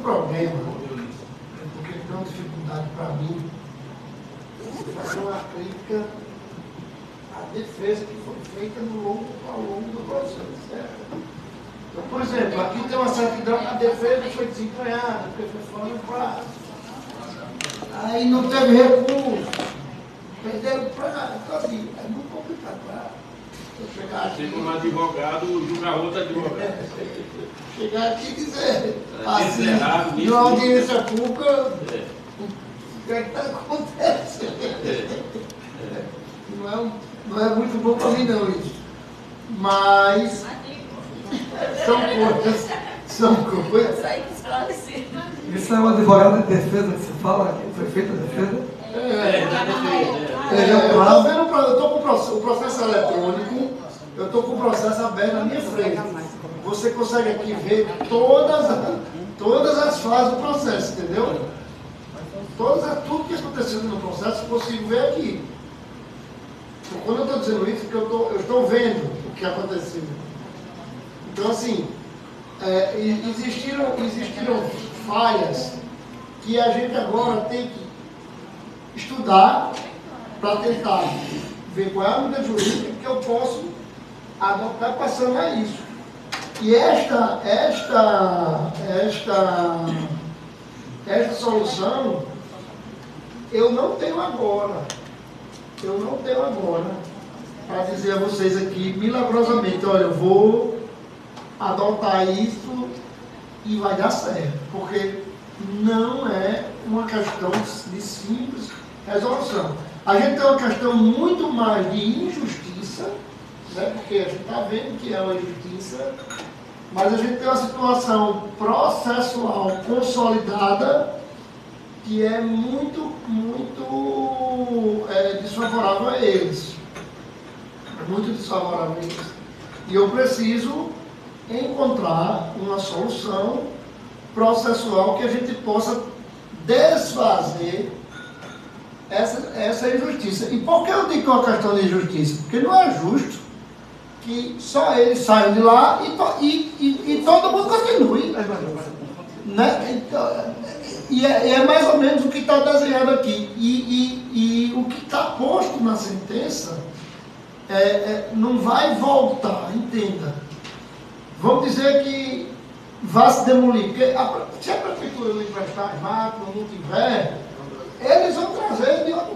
problema, porque tem uma dificuldade para mim, fazer uma crítica à defesa que foi feita ao longo do processo, certo? Então, por exemplo, aqui tem uma certidão, a defesa foi desempenhada, porque foi fora do prazo. Aí não teve recurso, perderam o prazo. Então, assim, é muito complicado para eu chegar aqui. Tem um advogado, julga outro advogado. Chegar aqui e dizer, assim, de uma audiência pública, o que é que está acontecendo? Não é muito bom para mim, não, isso. Mas são coisas. Isso é um advogado de defesa que se fala, que foi feita a defesa? Eu estou com o processo eletrônico, eu estou com o processo aberto na minha frente. Você consegue aqui ver todas as fases do processo, entendeu? Tudo que aconteceu no processo, eu consigo ver aqui. Então, quando eu estou dizendo isso, porque eu estou vendo o que aconteceu. Então, assim, existiram falhas que a gente agora tem que estudar para tentar ver qual é a medida jurídica que eu posso adotar para sanar isso. E esta solução eu não tenho agora. Para dizer a vocês aqui, milagrosamente, olha, eu vou adotar isso e vai dar certo. Porque não é uma questão de simples resolução. A gente tem uma questão muito mais de injustiça, né? Porque a gente está vendo que é uma injustiça, mas a gente tem uma situação processual consolidada que é muito desfavorável a eles. Muito desfavorável a eles. E eu preciso encontrar uma solução processual que a gente possa desfazer essa injustiça. E por que eu digo que é uma questão de injustiça? Porque não é justo que só eles saiam de lá e todo mundo continue. Né? Então, é mais ou menos o que está desenhado aqui. E o que está posto na sentença não vai voltar, entenda. Vamos dizer que vai se demolir. Porque se a prefeitura não emprestar as máquinas, não tiver, eles vão trazer de outro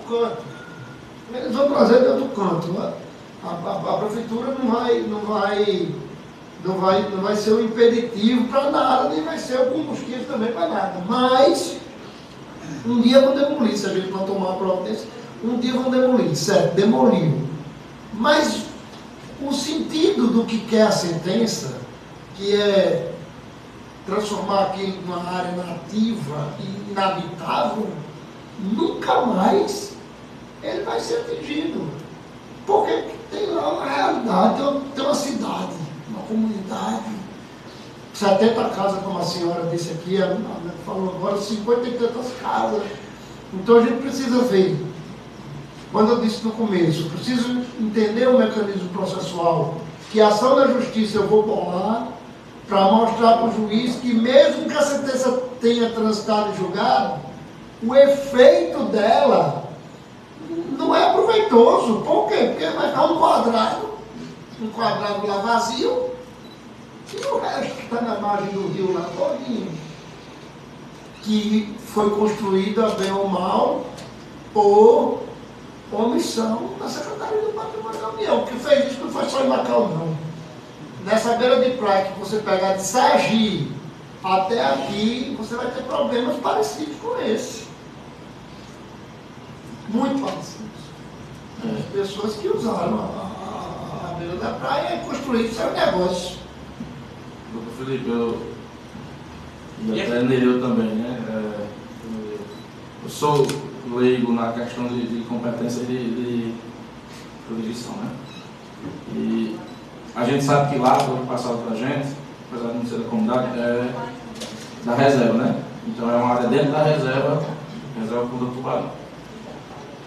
canto. A prefeitura não vai ser um impeditivo para nada, nem vai ser o combustível também para nada. Mas, um dia vão demolir, se a gente não tomar uma providência, um dia vão demolir, certo, demoliu. Mas o sentido do que quer a sentença, que é transformar aquilo numa área nativa e inabitável, nunca mais ele vai ser atingido. Porque tem lá uma realidade, tem uma cidade, uma comunidade, 70 casas, como a senhora disse aqui, falou agora, 50 e tantas casas. Então a gente precisa ver, quando eu disse no começo, preciso entender o mecanismo processual, que a ação da justiça eu vou bolar, para mostrar para o juiz que mesmo que a sentença tenha transitado e julgado, o efeito dela não é proveitoso. Por quê? Porque vai ficar um quadrado lá vazio, e o resto que está na margem do rio lá todinho, que foi construída, bem ou mal, por omissão da Secretaria do Patrimônio da União. O que fez isso não foi só em Macau, não. Nessa beira de praia que você pegar de Sergipe até aqui, você vai ter problemas parecidos com esse. Muito parecidos. Pessoas que usaram a beira da praia e construíram seu negócio. Doutor Felipe, e até Nereu também, né? Eu sou leigo na questão de competência de jurisdição, né? E a gente sabe que lá, foi passado para a gente, apesar de não ser da comunidade, é da reserva, né? Então é uma área dentro da reserva Fundo do Tubarão.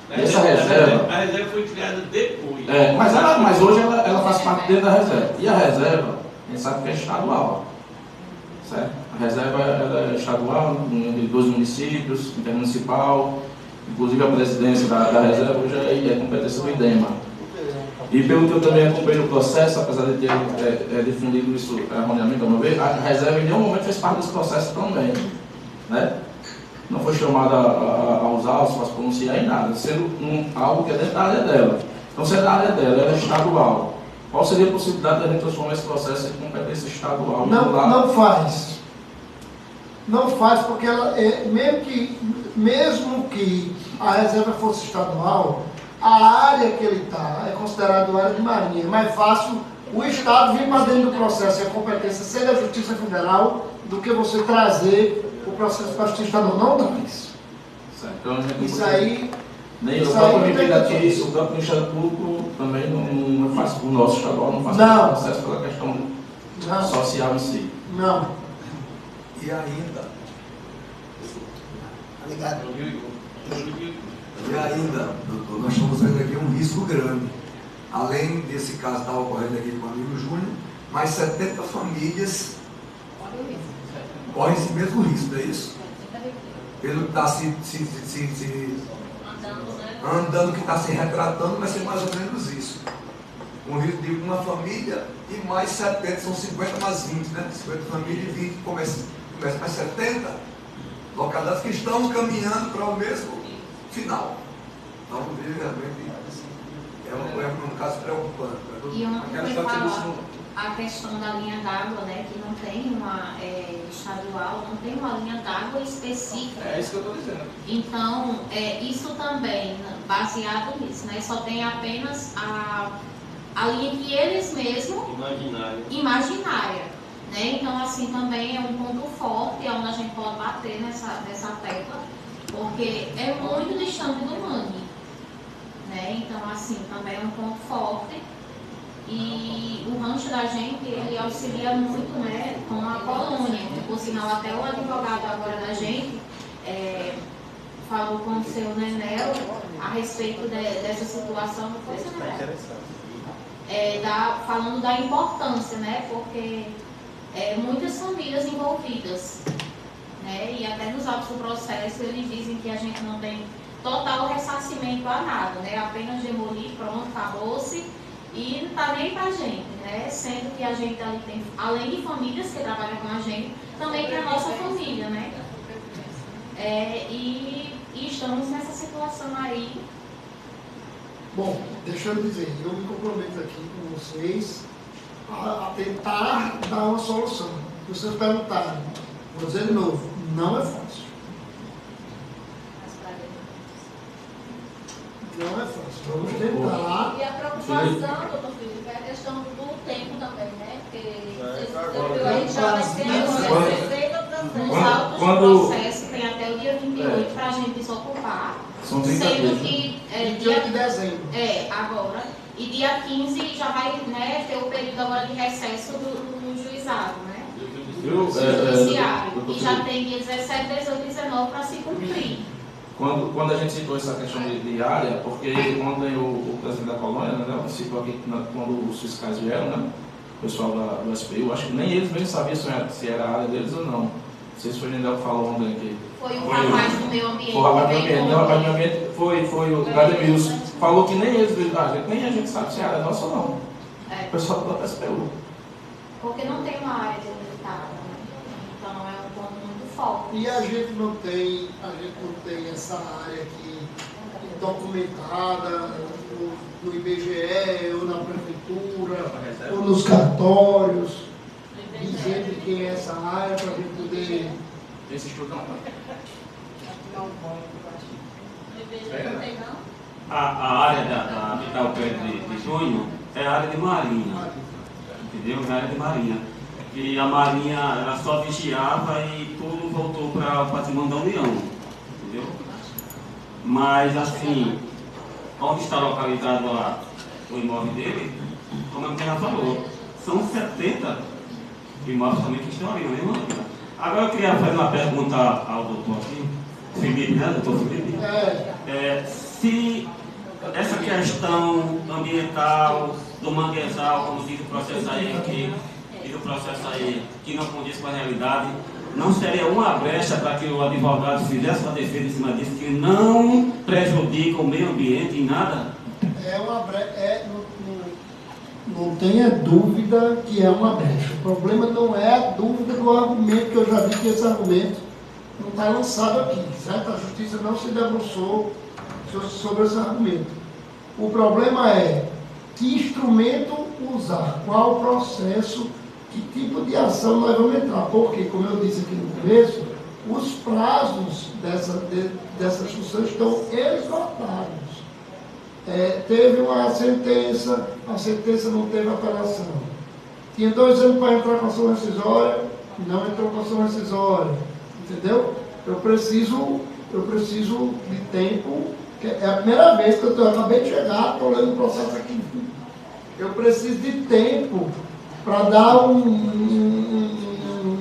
Essa reserva... A reserva foi criada depois. Mas hoje ela faz parte dentro da reserva. E a reserva, a gente sabe que é estadual, certo? A A reserva ela é estadual, em 2 municípios, intermunicipal, inclusive a presidência da reserva hoje é competência do IDEMA. E pelo que eu também acompanhei no processo, apesar de ter difundido isso erroneamente ao meu ver, a reserva em nenhum momento fez parte desse processo também, né? Não foi chamada a usar, a se pronunciar em nada, sendo algo que é dentro da área dela. Então, se é da área dela, ela é estadual. Qual seria a possibilidade de a gente transformar esse processo em competência estadual? Não faz. Não faz, porque ela mesmo que a reserva fosse estadual, a área que ele está é considerada área de marinha. É mais fácil o Estado vir para dentro do processo e a competência ser da Justiça Federal do que você trazer o processo para a Justiça Estadual. Não traz. Então, isso aí... Nem o próprio Ministério Público também não faz, o nosso estadual não faz o processo pela questão social em si. Não. E ainda, doutor, nós estamos vendo aqui um risco grande. Além desse caso que está ocorrendo aqui com o amigo Júnior, mais 70 famílias correm esse mesmo risco, não é isso? Pelo que está andando, que está se retratando, vai ser mais ou menos isso. Um risco de uma família e mais 70, são 50 mais 20, né? 50 famílias e 20 começa mais 70 localidades que estão caminhando para o mesmo final. Então, realmente, é um caso preocupante. E a questão da linha d'água, né, que não tem uma estadual, não tem uma linha d'água específica. É isso que eu estou dizendo. Então, isso também, baseado nisso, né, só tem apenas a linha que eles mesmos... Imaginária. Né? Então, assim, também é um ponto forte, onde a gente pode bater nessa tecla, porque é muito distante do mangue. Né? Então, assim, também é um ponto forte. E o rancho da gente, ele auxilia muito, né, com a colônia. Por sinal, até o advogado agora da gente falou com o seu Nenel a respeito dessa situação. Não foi, seu Nenel? Falando da importância, né, porque muitas famílias envolvidas, né, e até nos autos do processo eles dizem que a gente não tem total ressarcimento a nada, né, apenas demolir, pronto, acabou-se. E não está nem para a gente, né? Sendo que a gente ali tem, além de famílias que trabalham com a gente, também tem a nossa família, né? E estamos nessa situação aí. Bom, deixa eu dizer, eu me comprometo aqui com vocês a tentar dar uma solução. Vocês perguntaram, vou dizer de novo, não é fácil. Não é fácil. Vamos tentar. E a preocupação, doutor Felipe, é a questão do tempo também, né? Porque aí já vai ser Os autos do processo tem até o dia 28 para a gente desocupar. São 30 dias. Sendo que 28 de dezembro. Agora. E dia 15 já vai, né, ter o período agora de recesso do juizado, né? Judiciário. E já tem dia 17, 18 e 19 para se cumprir. Quando a gente citou essa questão de área, porque ontem o presidente da colônia, né, citou aqui quando os fiscais vieram, né, o pessoal do SPU, acho que nem eles mesmos sabiam se era a área deles ou não. Não sei se foi o Nindel que falou ontem aqui. Foi o rapaz do meio ambiente. Foi o rapaz do meio ambiente. Não, o rapaz do meio ambiente foi o Glademilson. Falou que nem eles, nem a gente sabe se é a área nossa ou não. O pessoal do SPU. Porque não tem uma área delimitada, né? Então é um ponto muito forte. E a gente não tem essa área aqui documentada no IBGE, ou na prefeitura, ou nos cartórios, dizendo de quem é essa área para a gente poder. Esse estudo não. A área da Vital Pedro de Junho é a área de marinha. Entendeu? É a área de marinha. E a marinha ela só vigiava e tudo voltou para o patrimônio da União. Entendeu? Mas assim, onde está localizado o imóvel dele, como a minha falou, são 70 imóveis também que estão ali, na mesma área. Agora eu queria fazer uma pergunta ao doutor aqui, Felipe, né, doutor Felipe? Se essa questão ambiental do manguezal, como diz o processo aí, que não condiz com a realidade, não seria uma brecha para que o advogado fizesse uma defesa em cima disso, que não prejudica o meio ambiente em nada? É uma brecha, não tenha dúvida que é uma brecha. O problema não é a dúvida do argumento, que eu já vi que esse argumento não está lançado aqui, certo? A justiça não se debruçou sobre esse argumento. O problema é que instrumento usar, qual processo, que tipo de ação nós vamos entrar. Porque, como eu disse aqui no começo, os prazos dessa discussão estão esgotados. Teve uma sentença, a sentença não teve apelação. Tinha 2 anos para entrar com ação rescisória, não entrou com ação rescisória. Entendeu? Eu preciso de tempo, que é a primeira vez que eu acabei de chegar, estou lendo o processo aqui. Eu preciso de tempo para dar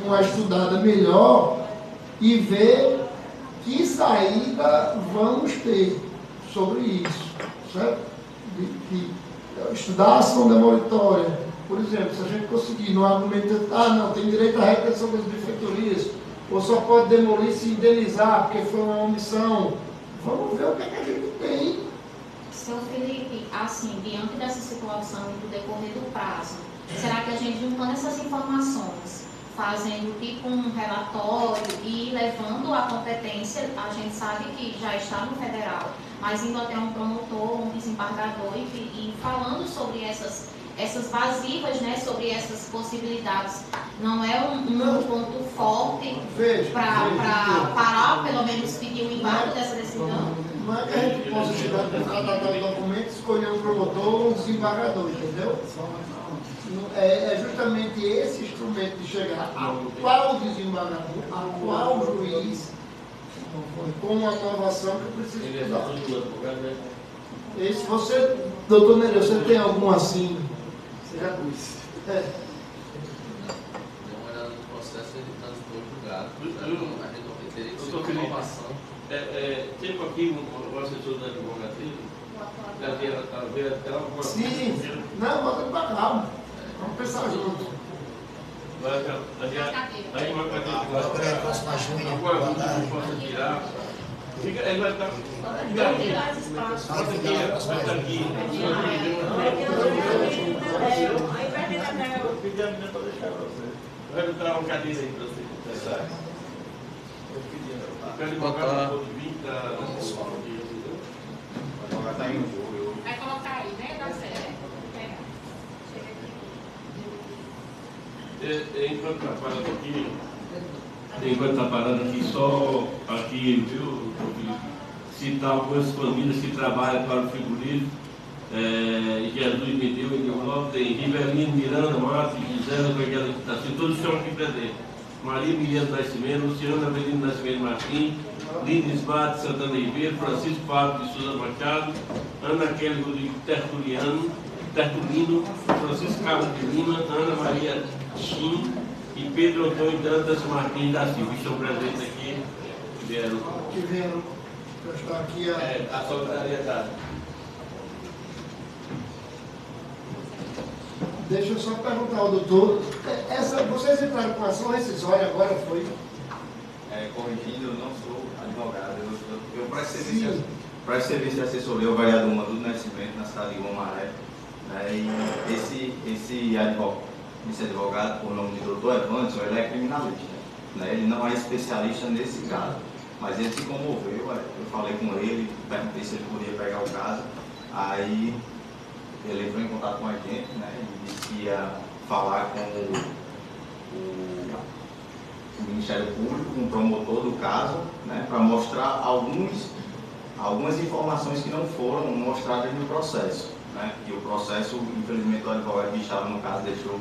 uma estudada melhor e ver que saída vamos ter sobre isso, certo? De estudar a ação demolitória. Por exemplo, se a gente conseguir no argumento, não, tem direito à retenção das benfeitorias, ou só pode demolir se indenizar, porque foi uma omissão. Vamos ver o que a gente tem. Seu Felipe, assim, diante dessa situação e do decorrer do prazo, será que a gente, juntando essas informações, fazendo tipo um relatório e levando a competência, a gente sabe que já está no federal, mas indo até um promotor, um desembargador e falando sobre essas vasivas, né, sobre essas possibilidades, não é um ponto forte para parar, pelo menos pedir o embargo dessa decisão? Não é que a gente possa chegar para tratar o documento, escolher um promotor ou um desembargador, entendeu? É justamente esse instrumento de chegar a qual desembargador, a qual juiz, com uma inovação que eu preciso estudar. Esse você, doutor Nereu, você tem algum assim? Você já disse. Deu uma olhada no processo, ele está nos dois julgados. A gente não teria que ser uma inovação. Tipo aqui, o assessor da advocacia, sim, não, bota para cá. Vamos pensar junto. Aí uma cadeira que agora não posso tirar. Ele vai estar aqui. Vai botar uma cadeira aí para você. Vai colocar aí, né? Dá certo. Enquanto está parando aqui, só aqui, viu, citar algumas famílias que trabalham para o frigorífico. Jesus me deu em Europa, tem Rivelino, Miranda, Matos, Gisela, todos estão aqui presentes. Maria Miriam Nascimento, Luciana Avelino Nascimento Martins, Lina Esbate, Santana Ribeiro, Francisco Fábio de Souza Machado, Ana Kelly Rodrigo Tertulino, Francisco Carlos de Lima, Ana Maria Chim e Pedro Antônio Dantas Martins da Silva. Estão presentes aqui, vieram prestar aqui a solidariedade. Deixa eu só perguntar ao doutor, vocês entraram com ação rescisória agora, foi? Corrigindo, eu não sou advogado, eu presto serviço de assessoria ao vereador Madudo Nascimento, na cidade de Guamaré, né, e esse advogado, por nome de doutor Evanson, ele é criminalista, né, ele não é especialista nesse caso, mas ele se comoveu, eu falei com ele, perguntei se ele podia pegar o caso, aí ele entrou em contato com a gente, né, e disse que ia falar com o Ministério Público, com o promotor do caso, né, para mostrar algumas informações que não foram mostradas no processo, né, que o processo, infelizmente, o advogado que estava no caso deixou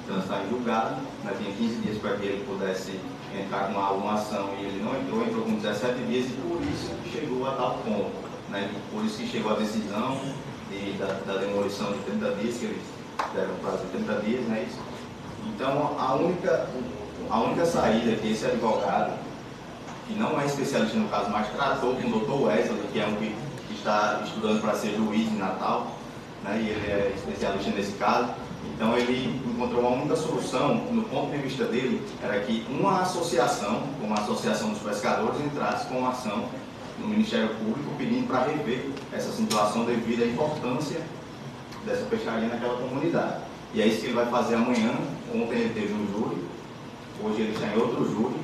transitar em julgado, né, tinha 15 dias para que ele pudesse entrar com alguma ação e ele não entrou com 17 dias e por isso chegou a tal ponto, né, por isso que chegou a decisão da demolição de 30 dias, que eles deram prazo de 30 dias, né? Então, a única saída que esse advogado, que não é especialista no caso, mas tratou com o Dr. Wesley, que é um que está estudando para ser juiz em Natal, né? E ele é especialista nesse caso, Então ele encontrou uma única solução, no ponto de vista dele, era que uma associação, como a Associação dos Pescadores, entrasse com uma ação no Ministério Público pedindo para rever essa situação devido à importância dessa pescaria naquela comunidade. E é isso que ele vai fazer amanhã. Ontem ele teve um júri, hoje ele está em outro júri,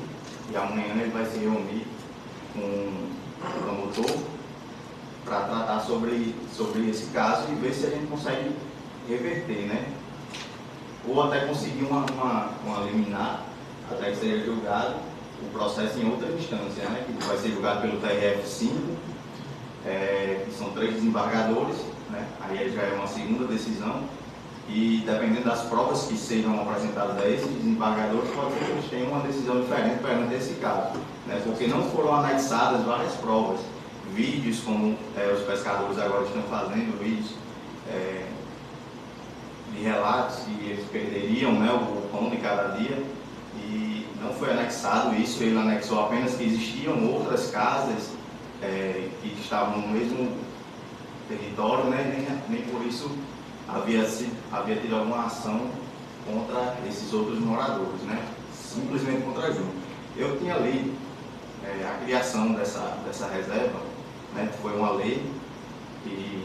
e amanhã ele vai se reunir com o promotor para tratar sobre esse caso e ver se a gente consegue reverter, né? Ou até conseguir uma liminar, até que seja julgado o processo em outra instância, né? Que vai ser julgado pelo TRF5, que são 3 desembargadores, né? Aí já é uma segunda decisão, e dependendo das provas que sejam apresentadas a esses desembargadores, pode ser que eles tenham uma decisão diferente perante esse caso, né? Porque não foram analisadas várias provas, vídeos como os pescadores agora estão fazendo, vídeos de relatos que eles perderiam, né, o pão de cada dia, e não foi anexado isso. Ele anexou apenas que existiam outras casas que estavam no mesmo território, né, nem por isso havia tido alguma ação contra esses outros moradores, né, simplesmente contra a junta. Eu tinha lido a criação dessa reserva, né, foi uma lei que,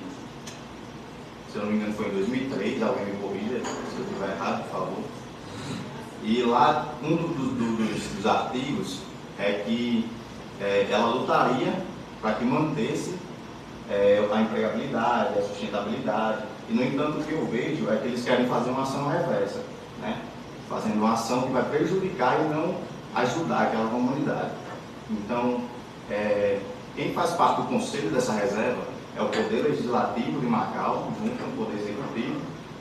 se eu não me engano, foi em 2003, alguém me corrija se eu estiver errado, por favor. E lá, um dos artigos é que ela lutaria para que mantesse a empregabilidade, a sustentabilidade. E, no entanto, o que eu vejo é que eles querem fazer uma ação reversa, né? Fazendo uma ação que vai prejudicar e não ajudar aquela comunidade. Então, quem faz parte do conselho dessa reserva é o Poder Legislativo de Macau, junto com o Poder Executivo,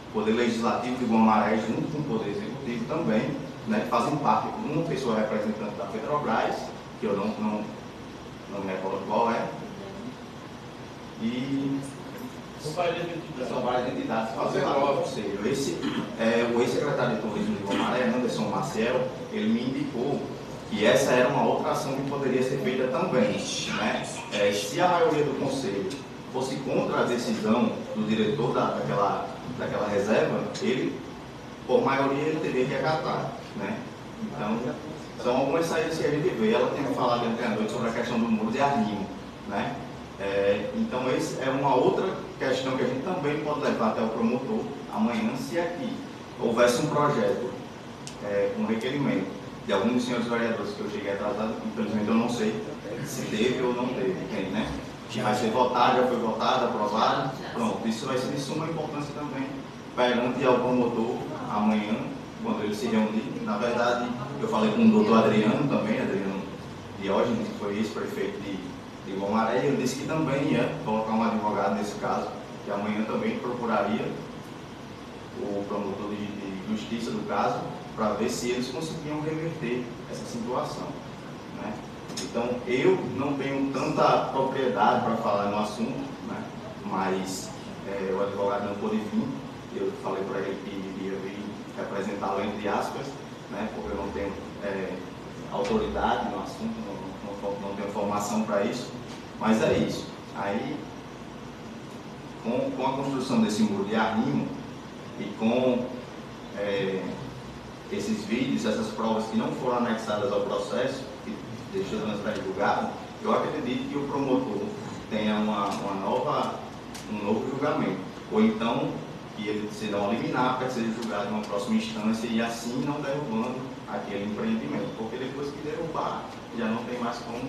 o Poder Legislativo de Guamaré, junto com o Poder Executivo também, né, que fazem parte, uma pessoa representante da Petrobras, que eu não me recordo qual é, e são várias entidades que fazem parte do conselho. O ex-secretário de Turismo de Guamaré, Anderson Maciel, ele me indicou que essa era uma outra ação que poderia ser feita também, né? Se a maioria do conselho fosse contra a decisão do diretor daquela reserva, ele, por maioria, ele teria que acatar, né? Então, são algumas saídas que a gente vê. Ela tinha falado ontem à noite sobre a questão do muro de arrimo, né? Então, essa é uma outra questão que a gente também pode levar até o promotor amanhã, se aqui houvesse um projeto, um requerimento de algum dos senhores vereadores que eu cheguei atrasado, infelizmente eu não sei se teve ou não teve, tem, né? Vai ser votado, já foi votado, aprovado, pronto. Isso vai ser de suma importância também perante ao promotor amanhã, quando ele se reunir. Na verdade, eu falei com o doutor Adriano também, Adriano Diógenes, que foi ex-prefeito de Guamaré, e ele disse que também ia colocar um advogado nesse caso, que amanhã também procuraria o promotor de justiça do caso, para ver se eles conseguiam reverter essa situação, né? Então, eu não tenho tanta propriedade para falar no assunto, né? Mas o advogado não pôde vir. Eu falei para ele que iria vir representá-lo, entre aspas, né? Porque eu não tenho autoridade no assunto, não tenho formação para isso. Mas é isso. Aí, com a construção desse muro de arrimo e com esses vídeos, essas provas que não foram anexadas ao processo, que deixou transparente julgado, eu acredito que o promotor tenha um novo julgamento, ou então que ele seja um liminar para que seja julgado em uma próxima instância e assim não derrubando aquele empreendimento, porque depois que derrubar já não tem mais como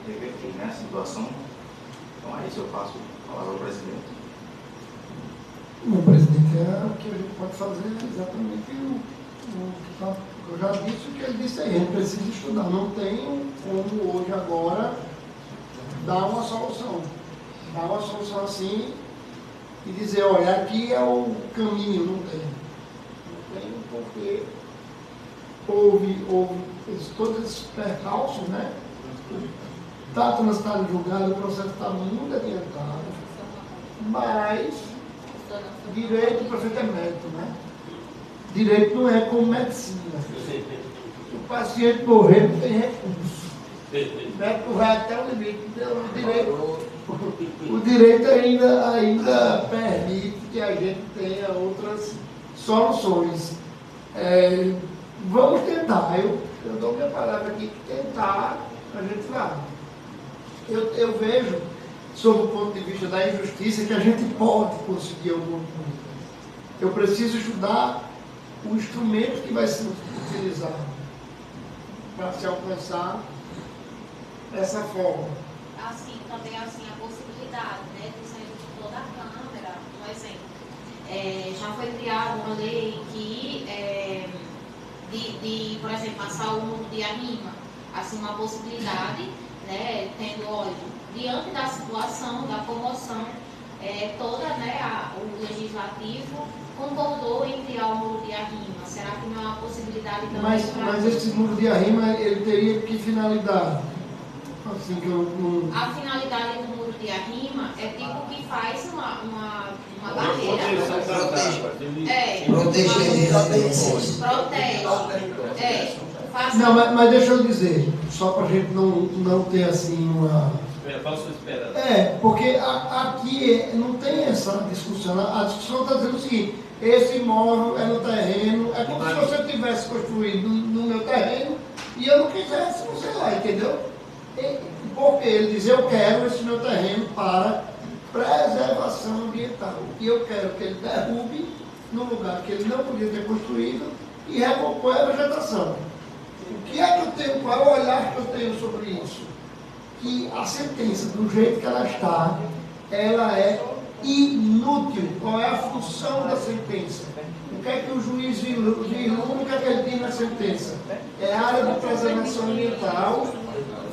reverter, né, a situação. Então é isso, eu passo a palavra ao presidente. Bom, presidente, o que a gente pode fazer é exatamente o que eu já disse, o que ele disse aí, a gente precisa estudar, não tem como hoje, agora, dar uma solução assim e dizer, olha, aqui é o caminho, não tem porque houve todos esses percalços, né? Está transitado julgado, o processo está muito adiantado, mas direito, o prefeito é médico, né? Direito não é como medicina. Se o paciente morrer, não tem recurso. O médico vai até o limite. O direito ainda permite que a gente tenha outras soluções. Vamos tentar, eu dou minha palavra aqui, tentar, a gente vai. Eu vejo, sob o ponto de vista da injustiça, que a gente pode conseguir alguma coisa. Eu preciso estudar o instrumento que vai ser utilizado para se alcançar essa forma. Assim, também assim, a possibilidade, né, do servidor da Câmara, por exemplo, já foi criada uma lei que, por exemplo, passar o mundo de arrima, assim, uma possibilidade, né, tendo, olha, diante da situação, da comoção, toda, né, o legislativo concordou em criar o muro de arrima. Será que não é uma possibilidade também? Mas esse muro de arrima, ele teria que finalidade? Assim que eu... A finalidade do muro de arrima é tipo que faz uma barreira. Protege. Não, mas deixa eu dizer, só para a gente não ter assim uma... porque aqui não tem essa discussão. A discussão está dizendo o seguinte: esse imóvel é no terreno, é como se você tivesse construído no meu terreno e eu não quisesse, não sei lá, entendeu? Porque ele diz: eu quero esse meu terreno para preservação ambiental. E eu quero que ele derrube no lugar que ele não podia ter construído e recompõe a vegetação. O que é que eu tenho, qual é o olhar que eu tenho sobre isso? Que a sentença, do jeito que ela está, ela é inútil. Qual é a função da sentença? O que é que o juiz vislumbra, o que é que ele diz na sentença? É a área de preservação ambiental,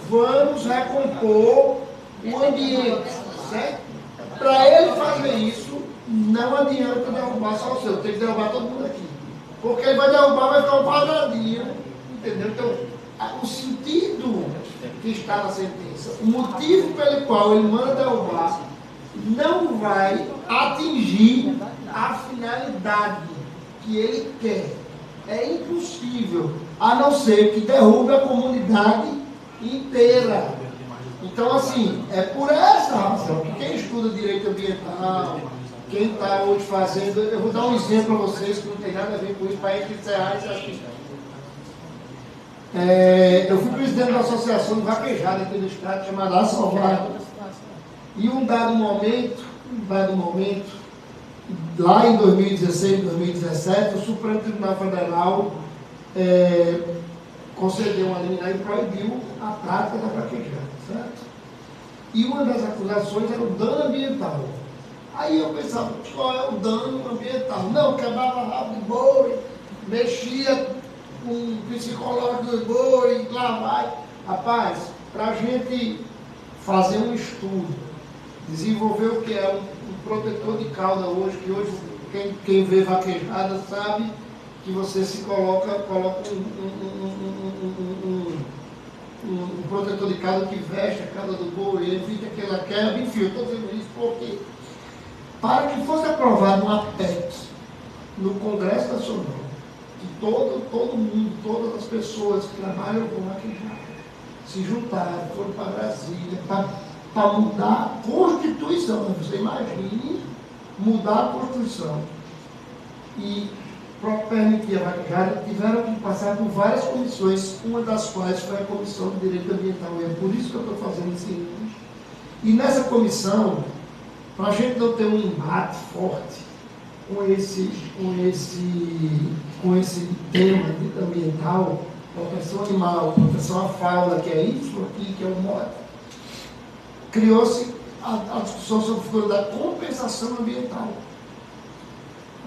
vamos recompor o ambiente, certo? Para ele fazer isso, não adianta derrubar só o seu, tem que derrubar todo mundo aqui. Porque ele vai derrubar, vai ficar um quadradinho, entendeu? Então, o sentido que está na sentença, o motivo pelo qual ele manda derrubar, não vai atingir a finalidade que ele quer. É impossível, a não ser que derrube a comunidade inteira. Então, assim, é por essa razão que quem estuda direito ambiental, quem está hoje fazendo, eu vou dar um exemplo para vocês que não tem nada a ver com isso, para encerrar isso aqui. Eu fui presidente da associação de vaquejada aqui do estado, chamada A Salvada. E um dado momento, lá em 2016, 2017, o Supremo Tribunal Federal concedeu uma liminar e proibiu a prática da vaquejada, certo? E uma das acusações era o dano ambiental. Aí eu pensava: qual é o dano ambiental? Não, quebrava rabo de boi, mexia com o psicológico do boi, lá vai. Rapaz, para a gente fazer um estudo, desenvolver o que é um protetor de cauda hoje, que hoje quem vê vaquejada sabe que você se coloca um protetor de cauda que veste a cauda do boi, ele fica aquela quebra, enfim, eu estou dizendo isso porque, para que fosse aprovado uma PEC no Congresso Nacional, que todo mundo, todas as pessoas que trabalham com vaquejada se juntaram, foram para Brasília, para mudar a Constituição. Você imagine mudar a Constituição e para permitir a vaquejada, tiveram que passar por várias comissões, uma das quais foi a Comissão de Direito Ambiental. E é por isso que eu estou fazendo esse vídeo. E nessa comissão, para a gente não ter um embate forte com esse tema ambiental, proteção animal, proteção à fauna, que é isso aqui, que é o mote, criou-se a discussão sobre a figura da compensação ambiental.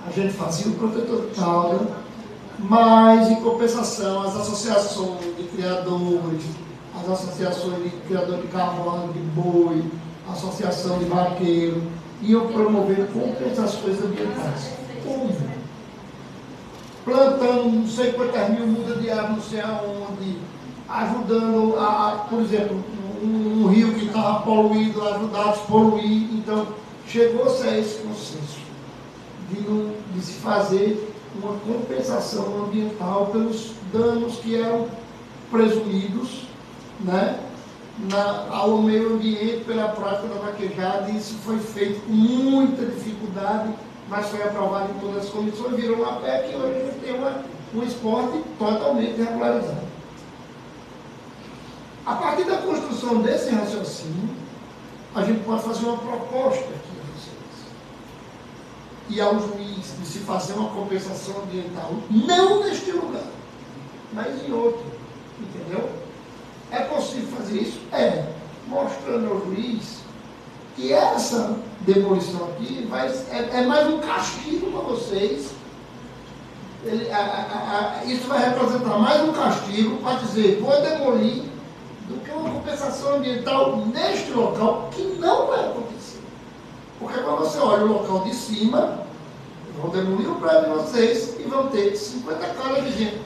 A gente fazia o protetor de cauda, mas, em compensação, as associações de criadores, as associações de criadores de cavalo, de boi, a associação de vaqueiro, iam promover compensações ambientais. Como? Plantando não sei quantas mil mudas de árvore, não sei aonde, ajudando por exemplo, um rio que estava poluído, ajudar a despoluir. Então, chegou-se a esse consenso de se fazer uma compensação ambiental pelos danos que eram presumidos, né, ao meio ambiente pela prática da vaquejada. E isso foi feito com muita dificuldade mas foi aprovado em todas as comissões, virou uma PEC e hoje a gente tem um esporte totalmente regularizado. A partir da construção desse raciocínio, a gente pode fazer uma proposta aqui a vocês. E ao juiz de se fazer uma compensação ambiental, não neste lugar, mas em outro. Entendeu? É possível fazer isso? É. Mostrando ao juiz que essa demolição aqui é mais um castigo para vocês. Isso vai representar mais um castigo para dizer, vou demolir, do que uma compensação ambiental neste local, que não vai acontecer. Porque quando você olha o local de cima, vão demolir o prédio de vocês e vão ter 50 casas de gente.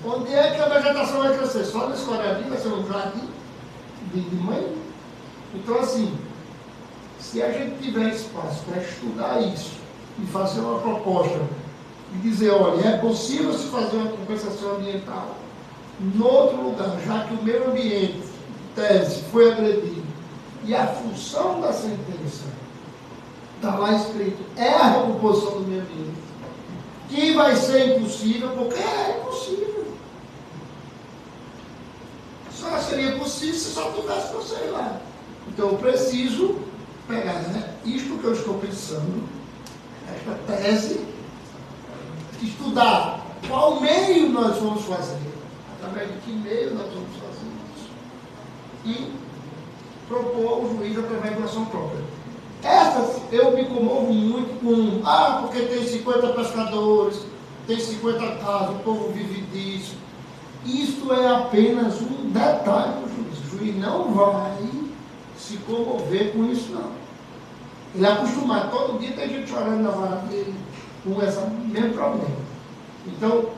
Onde é que a vegetação vai crescer? Só nesse quadradinho vai ser um jardim de mãe? Então, assim, se a gente tiver espaço para estudar isso e fazer uma proposta e dizer, olha, é possível se fazer uma compensação ambiental em outro lugar, já que o meio ambiente, tese, foi agredido, e a função da sentença está lá escrito, é a recomposição do meio ambiente, que vai ser impossível, porque é impossível. Só seria possível se só tivesse você lá. Então eu preciso pegar, né, isto que eu estou pensando, esta tese, estudar qual meio nós vamos fazer, através de que meio nós vamos fazer isso, e propor ao juiz através de ação própria. Essas eu me comovo muito com, porque tem 50 pescadores, tem 50 casas, o povo vive disso. Isso é apenas um detalhe do juiz. O juiz não vai se comover com isso, não. Ele é acostumado, todo dia tem gente chorando na vara dele com esse mesmo problema. Então,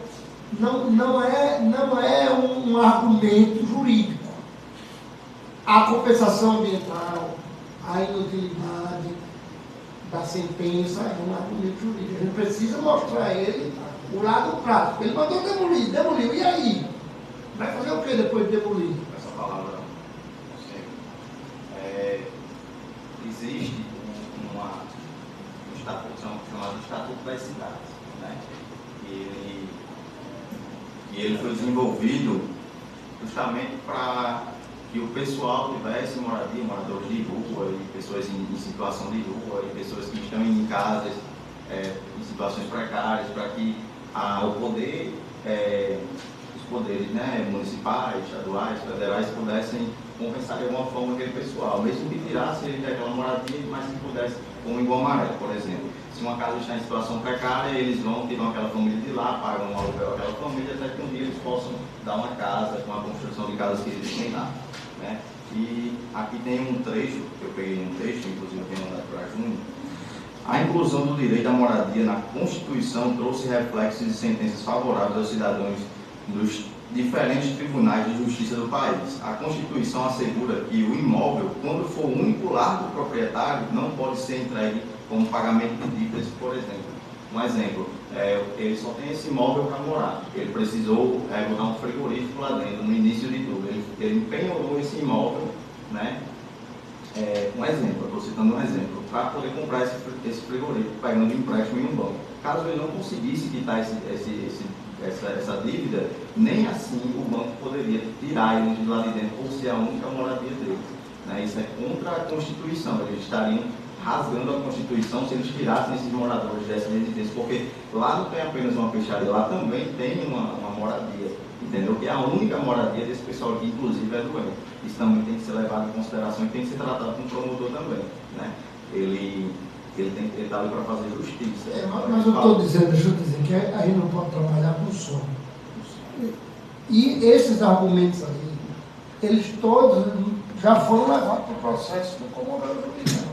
não é um argumento jurídico. A compensação ambiental, a inutilidade da sentença é um argumento jurídico. A gente precisa mostrar a ele o lado prático. Ele mandou demolir, demoliu, e aí? Vai fazer o que depois de demolir? Essa palavra, existe um estatuto chamado Estatuto das Cidades, né? E ele foi desenvolvido justamente para que o pessoal tivesse moradia, moradores de rua, e pessoas em situação de rua, e pessoas que estão em casas em situações precárias, para que o poder, os poderes, né, municipais, estaduais, federais, pudessem compensar de alguma forma aquele pessoal, mesmo que tirasse ele daquela moradia, mas que pudesse, como em Guamaré, por exemplo. Se uma casa está em situação precária, eles vão, tiram aquela família de lá, pagam um aluguel àquela família, até que um dia eles possam dar uma casa, com a construção de casas que eles têm lá, né? E aqui tem um trecho, que eu peguei um texto, inclusive eu tenho mandado para Júnior. A inclusão do direito à moradia na Constituição trouxe reflexos e sentenças favoráveis aos cidadãos dos diferentes tribunais de justiça do país. A Constituição assegura que o imóvel, quando for o único lar do proprietário, não pode ser entregue como pagamento de dívidas, por exemplo. Um exemplo, ele só tem esse imóvel para morar. Ele precisou botar um frigorífico lá dentro, no início de tudo. Ele empenhou esse imóvel, né? Um exemplo, eu estou citando um exemplo, para poder comprar esse frigorífico, pegando um empréstimo em um banco. Caso ele não conseguisse quitar essa dívida, nem assim o banco poderia tirar ele de lá de dentro por ser a única moradia dele, né? Isso é contra a Constituição. Eles estariam rasgando a Constituição se eles tirassem esses moradores dessa residência, porque lá não tem apenas uma peixaria, lá também tem uma moradia, entendeu? Que é a única moradia desse pessoal aqui, inclusive, é doente. Isso também tem que ser levado em consideração e tem que ser tratado com o promotor também, né? Ele está ali para fazer justiça. Mas eu estou dizendo, deixa eu dizer, que a gente não pode trabalhar com sono. E esses argumentos aí, eles todos já foram levados para o processo do comodoro jurídico.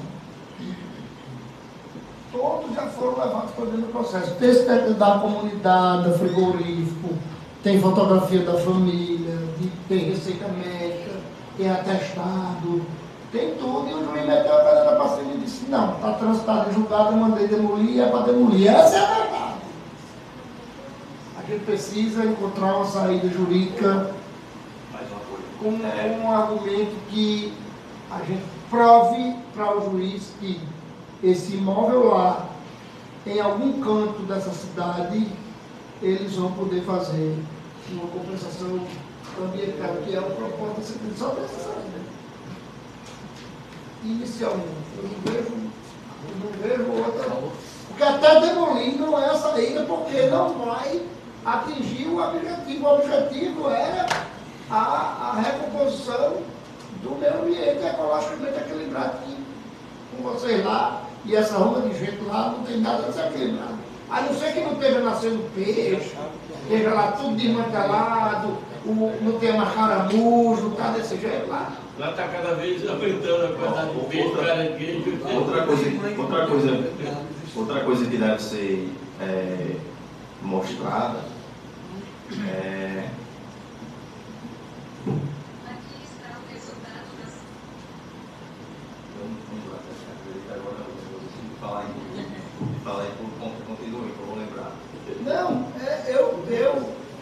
Todos já foram levados para dentro do processo. Tem da comunidade, da frigorífico, tem fotografia da família, tem receita médica, tem atestado, tem tudo, e o juiz meteu a pedra para cima e disse, não, está transitado em julgado, eu mandei demolir, é para demolir. Essa é a verdade. A gente precisa encontrar uma saída jurídica com um argumento que a gente prove para o juiz que esse imóvel lá em algum canto dessa cidade, eles vão poder fazer uma compensação ambiental, que é o propósito da cidade, só necessário, né? Inicialmente, eu não vejo outra. Porque até demolir não é a saída, porque não vai atingir o objetivo. O objetivo é a recomposição do meio ambiente ecologicamente equilibrado, que com vocês lá e essa rua de gente lá não tem nada desequilibrado. A não ser que não esteja nascendo peixe, esteja lá tudo desmantelado, não tem mais caramujo, está desse jeito lá. Lá está cada vez aumentando a quantidade de peixe, caranguejo. Outra coisa que deve ser mostrada Fala aí, continue, que eu vou lembrar. Não,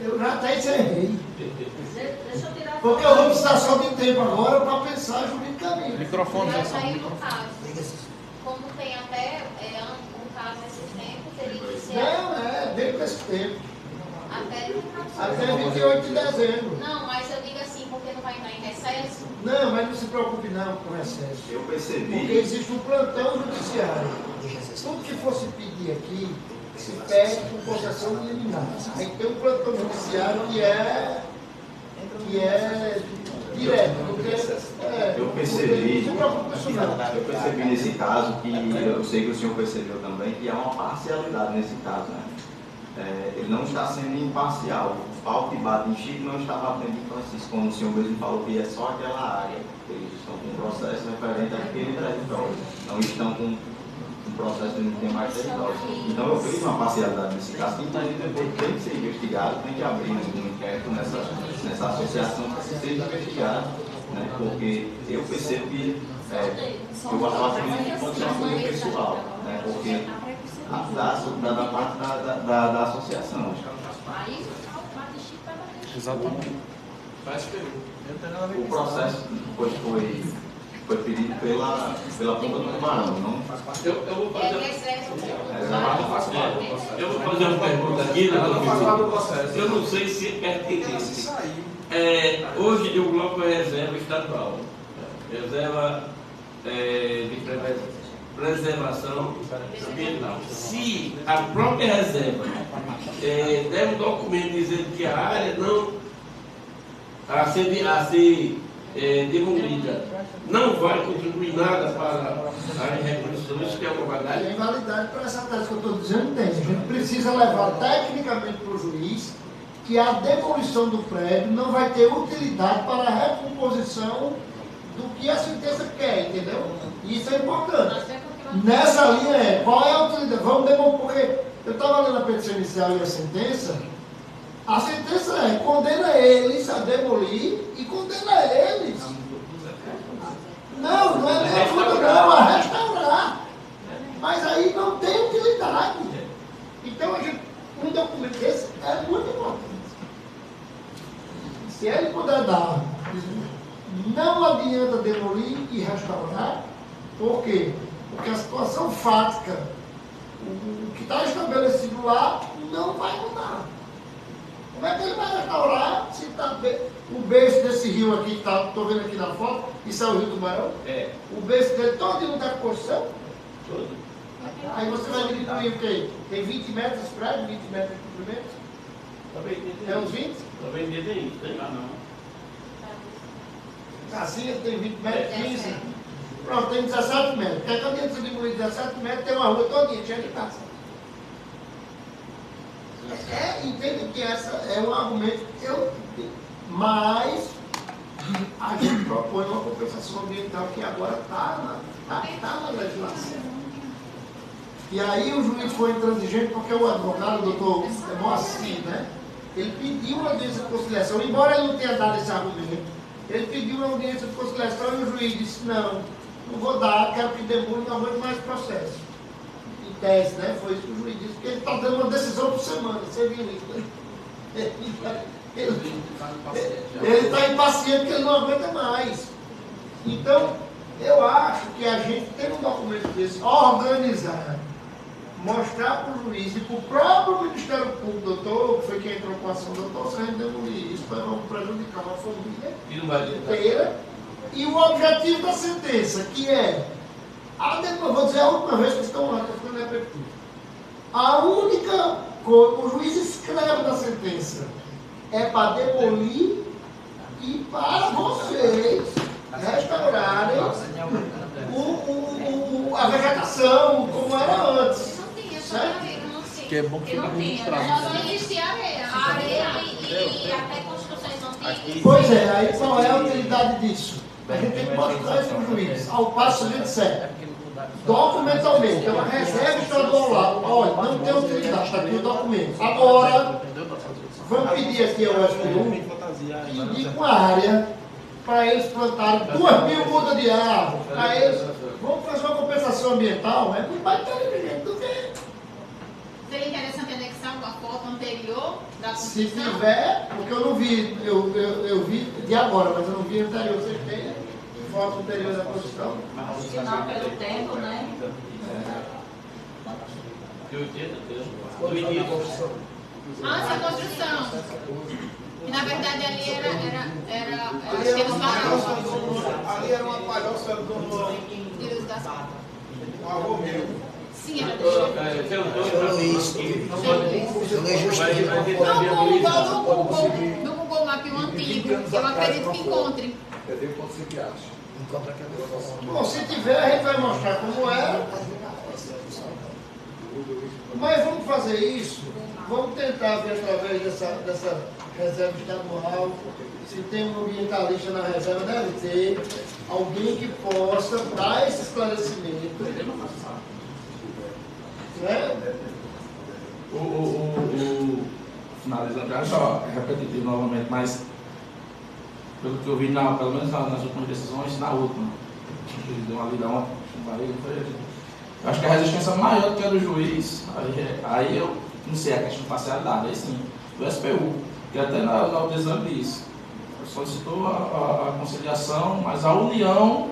eu já até encerrei. Deixa eu tirar. Porque eu vou precisar só de tempo agora para pensar juridicamente. Microfone, já aí no caso. Como tem até um caso nesses tempos, teria que ser. Não, dentro desse tempo. Até 28 de dezembro. Não, mas eu digo assim, porque não vai entrar em recesso. Não, mas não se preocupe não com recesso. Eu percebi. Porque existe um plantão judiciário. Tudo que fosse pedir aqui, se pede com concessão liminar. Aí tem um plantão judiciário que é direto. Eu percebi nesse caso, que eu sei que o senhor percebeu também, que há uma parcialidade nesse caso, né? Ele não está sendo imparcial. O pau que bate em Chico não está batendo em Francisco, como o senhor mesmo falou, que é só aquela área. Eles estão com um processo referente àquele território, não estão com um processo de não ter mais território. Então eu vejo uma parcialidade nesse caso, que inclusive depois tem que ser investigado, tem que abrir um inquérito nessa associação para que seja investigado, né? Porque eu percebo que eu acredito que pode ser uma coisa pessoal, né? Porque da parte da associação. Exatamente. O processo foi pedido pela ponta do Tubarão, não? Eu vou fazer uma pergunta aqui, eu não sei se é pertinente. Hoje o bloco é reserva estadual, reserva de preservação ambiental. Se a própria reserva der um documento dizendo que a área não a ser demolida não vai contribuir nada para a reconstrução, isso que é uma validade? Tem validade para essa tese que eu estou dizendo, tem. A gente precisa levar tecnicamente para o juiz que a demolição do prédio não vai ter utilidade para a recomposição do que a sentença quer, entendeu? Isso é importante. Nessa linha qual é a utilidade? Vamos demolir, porque eu estava lendo a petição inicial e a sentença condena eles a demolir e condena eles. Não é nem tudo não, a restaurar. Mas aí não tem utilidade. Então um documento desse é muito importante. Se ele puder dar, não adianta demolir e restaurar. Por quê? Porque a situação fática, o que está estabelecido lá, não vai mudar. Como é que ele vai restaurar se está o beijo desse rio aqui, que estou vendo aqui na foto, isso é o Rio do Tubarão? O beijo dele todo não está com construção? Todo. Aí você vai diminuir o quê? Tem 20 metros de prédio, 20 metros de comprimento? Tem uns 20? Talvez nem tem isso, tem lá não. Assim tem 20 metros, 15. Pronto, tem 17 metros. Quer que eu tenha diminuir 17 metros, tem uma rua todinha, cheia de casa. Entendo que essa é um argumento que eu tenho. Mas a gente propõe uma compensação ambiental que agora está na legislação. E aí o juiz foi intransigente porque o advogado, o doutor Moacir, né? Ele pediu uma audiência de conciliação, embora ele não tenha dado esse argumento. Ele pediu uma audiência de conciliação e o juiz disse, não vou dar, quero que demore, não aguento mais processo. Em tese, né? Foi isso que o juiz disse, porque ele está dando uma decisão por semana, você viu isso, né? Ele está impaciente porque ele não aguenta mais. Então, eu acho que a gente tem um documento desse organizado, mostrar para o juiz e para o próprio Ministério Público, doutor, que foi quem entrou com a ação, doutor, se a gente demolir isso, nós vamos prejudicar uma família inteira. E o objetivo da sentença, que é, eu vou dizer a última vez que estão lá, que eu estou repetindo. A única coisa, o juiz escreve na sentença, é para demolir e para vocês restaurarem a vegetação como era antes. Que é bom que não tinha, só existia areia. Areia e até construções antigas. Pois é, aí qual é a utilidade disso? A gente tem que mostrar isso para o juiz. Ao passo que a gente disser, documentalmente, é uma reserva estadual lá. Olha, não tem utilidade, está aqui o documento. Agora, vamos pedir aqui ao SPU que indique uma área para eles plantarem 2.000 mudas de árvore. Para eles, vamos fazer uma compensação ambiental, é muito mais inteligente do que. Seria interessante anexar uma foto anterior da Se construção? tiver, porque eu não vi, eu vi de agora, mas eu não vi anterior. Vocês têm foto anterior da construção? Se não, pelo tempo, né? Antes da construção. E na verdade ali era acho que eles falavam. Ali era uma palhoça do Deus das avô meu. Sim, era no Google Maps antigo, eu acredito que encontre. Bom, se tiver, a gente vai mostrar como era. Mas vamos fazer isso. Vamos tentar ver através dessa reserva estadual. Se tem um ambientalista na reserva, deve ter alguém que possa dar esse esclarecimento. Né? Finalizando, já só repetitivo novamente, mas pelo que eu vi, pelo menos nas últimas decisões, na última, que deu uma lida ontem, eu acho que a resistência é maior do que a do juiz. Aí eu não sei a questão de parcialidade, aí sim, do SPU, que até na decisão diz, solicitou a conciliação, mas a União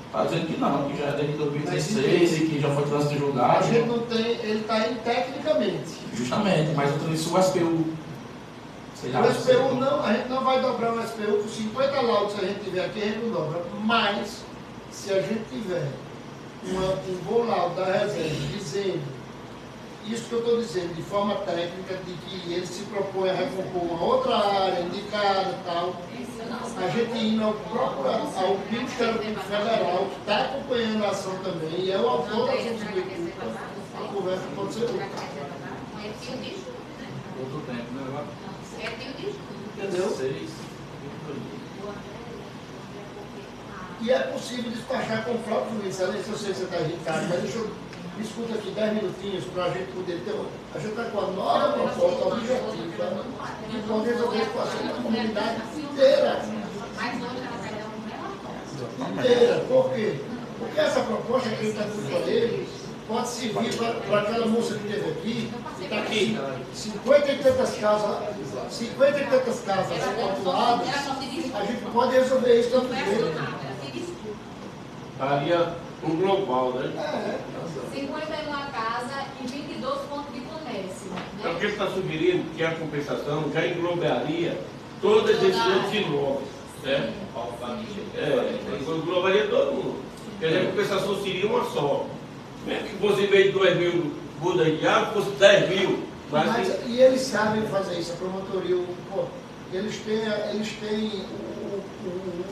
está dizendo que não, que já é desde 2016 e que já foi trânsito julgado. A gente não tem, ele está indo tecnicamente. Justamente, mas eu disse o SPU. O SPU não, a gente não vai dobrar o SPU com 50 laudos que a gente tiver aqui, a gente não dobra. Mas, se a gente tiver um bom laudo da reserva dizendo isso que eu estou dizendo, de forma técnica, de que ele se propõe a recompor uma outra área indicada e tal, a gente indo ao Ministério Público Federal, que está acompanhando a ação também, e é o autor da ação de culpa, a conversa pode ser outra. Outro tempo, né? Entendeu? E é possível despachar com o próprio juiz. Eu sei que você está irritado, mas deixa eu me escuta aqui 10 minutinhos para a gente poder ter. A gente está com a nova proposta objetiva de poder resolver a situação da comunidade inteira. Inteira. Por quê? Porque essa proposta que a gente está dando para ele pode servir para aquela moça que esteve aqui, que está aqui, 50 e tantas casas populadas, a gente pode resolver isso também. Faria um global, né? 51 casa e 22 pontos de comércio. Então, o que está sugerindo que a compensação já englobaria todas esses outros imóveis, certo? Englobaria todo mundo. Quer dizer, a compensação seria uma só. Mesmo que fosse em vez de 2.000 mudas de árvore, fosse 10.000. E eles sabem fazer isso, a promotoria, eles têm o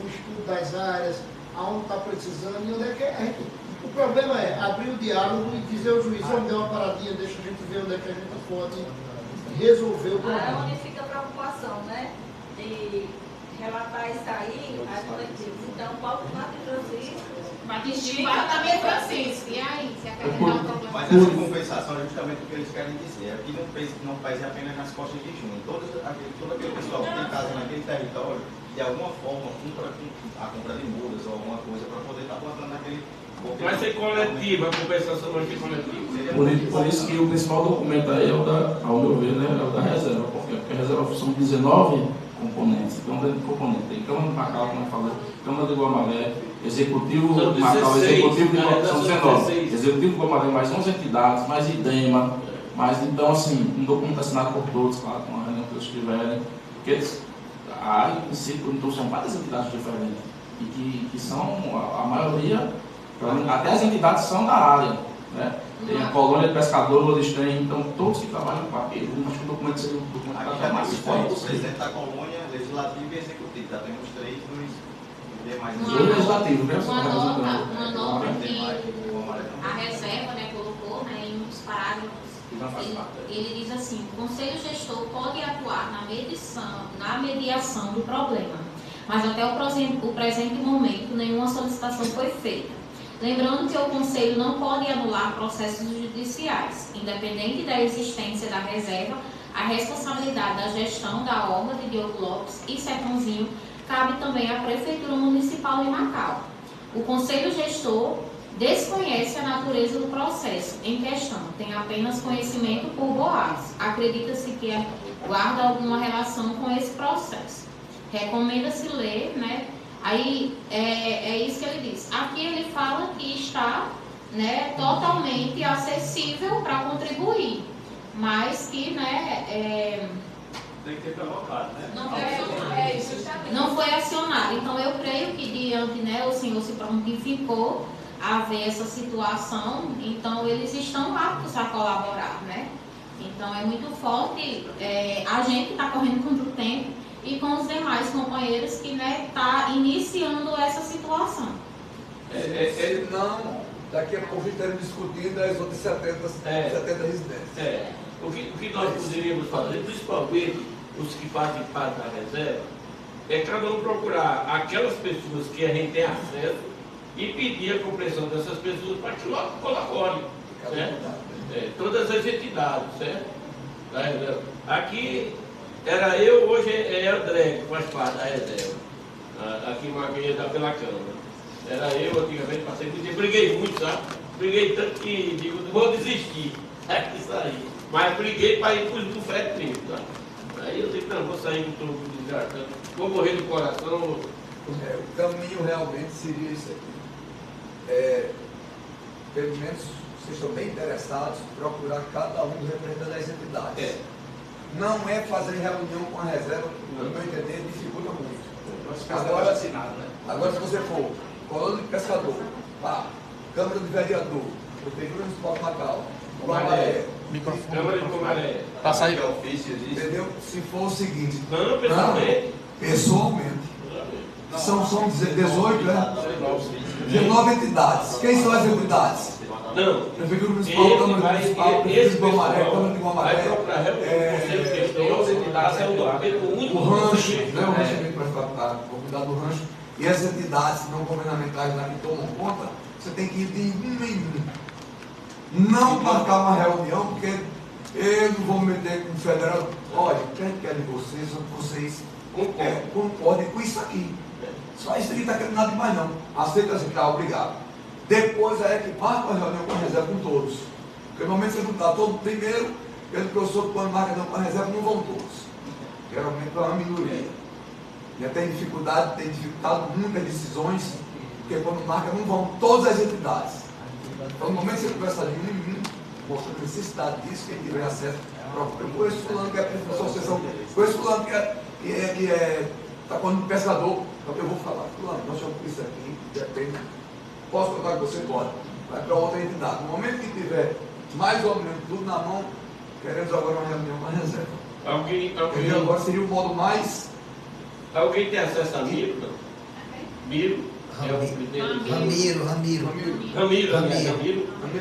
estudo das áreas, aonde está precisando e onde é que é. O problema é abrir o diálogo e dizer ao juiz, vamos dar uma paradinha, deixa a gente ver onde é que a gente pode resolver o problema. É onde fica a preocupação, né? De relatar isso aí às coletivas. Então, Paulo Mato Francisco. Batista também Francisco. E aí, se apresentar um problema? Mas essa compensação é justamente o que eles querem dizer. Aqui não faz apenas nas costas de junho. Todo aquele pessoal que tem casa naquele território, de alguma forma, a compra de mudas ou alguma coisa para poder estar plantando naquele. Vai ser coletiva, a compensação vai ser coletiva. Por isso que o principal documento aí é o da, ao meu ver, né, é o da reserva. Porque a reserva são 19 componentes. Então, dentro do componente tem Câmara de Macau, como eu falei, Câmara de Guamaré, Executivo São de Macau, 16, Executivo de né? São São 19, 16. Executivo de Guamaré, mais 11 entidades, mais IDEMA, mais, então, assim, um documento assinado por todos, claro, com a reunião que eles tiverem, porque eles, a princípio, então, são várias entidades diferentes, e que são, a maioria, até as entidades são da área, né? Tem a colônia de pescadores, tem, então, todos que trabalham com aquilo, acho que o documento seria um documento Aqui que já mais tem forte o possível. presidente da colônia, legislativo e executivo, já temos 3 nos demais. Dois legislativos, né? Uma nota que a reserva, né, colocou, né, em um dos parágrafos, ele diz assim: o Conselho Gestor pode atuar na mediação do problema, mas até o presente momento nenhuma solicitação foi feita. Lembrando que o Conselho não pode anular processos judiciais. Independente da existência da reserva, a responsabilidade da gestão da orla de Diogo Lopes e Sertãozinho cabe também à Prefeitura Municipal de Macau. O Conselho Gestor desconhece a natureza do processo em questão, tem apenas conhecimento por boatos. Acredita-se que guarda alguma relação com esse processo. Recomenda-se ler, né? Aí é isso que ele diz. Aqui ele fala que está, né, totalmente acessível para contribuir, mas que, né, tem que ter colocado, né? não foi acionado. Então eu creio que diante, né, o senhor se prontificou a ver essa situação, então eles estão aptos a colaborar, né? Então é muito forte, a gente está correndo contra o tempo e com os demais companheiros que, né, tá iniciando essa situação. Ele não, daqui a pouco estaremos discutindo as outras 70 residências. O que nós poderíamos fazer, principalmente os que fazem parte da reserva, é cada um procurar aquelas pessoas que a gente tem acesso e pedir a compreensão dessas pessoas para que logo colaborem, certo? Todas as entidades, certo? Da reserva. Aqui era eu, hoje é André, que faz parte da reserva, aqui em Magueira, pela Câmara. Era eu, antigamente, passei muito tempo, briguei muito, sabe? Briguei tanto que digo, não vou desistir, isso aí. Mas briguei para ir para o bufete mesmo, tá? Aí eu disse, não, vou sair do desgastando, vou morrer do coração. O caminho realmente seria isso aqui. Pelo menos, vocês estão bem interessados em procurar cada um dos representantes das entidades. Não é fazer reunião com a reserva, no meu entender, dificulta muito. Agora, se você for colônia de pescador, Câmara de Vereador, Prefeitura Municipal de Macau, Guamaré, Câmara de Guamaré, para sair do ofício, entendeu? Se for o seguinte, não, pessoalmente, são 18, né? 19 entidades. Quem são as entidades? Não. Prefeitura Municipal, Câmara Municipal, Prefeitura de Guamaré, Câmara de Guamaré, o rancho, né? O rancho vai cuidar do rancho. E as entidades não governamentais lá que tomam conta, você tem que ir de um em um. Não marcar uma reunião, porque eu não vou me meter com o federal. Olha, quem quer de vocês concordem com isso aqui. Só isso aqui não está querendo nada demais não. Aceita assim, tá, obrigado. Depois é que marca uma reunião com a reserva com todos. Porque normalmente você não está todo primeiro, pelo professor quando marca não com a reserva, não vão todos. Geralmente é uma minoria. Já tem dificultado muitas decisões, porque quando marca não vão todas as entidades. Então, no momento que você conversa de um em um, mostrando a necessidade disso, quem tiver acesso, eu conheço fulano que é presidente da associação, conheço fulano que está falando de pescador, então eu vou falar, fulano, nós chamamos isso aqui, depende, posso contar com você? Pode. Vai para outra entidade. No momento que tiver mais ou menos tudo na mão, queremos agora uma reunião com a reserva. Alguém agora seria o modo mais... Alguém tem acesso a Miro? Não? Miro? Ramiro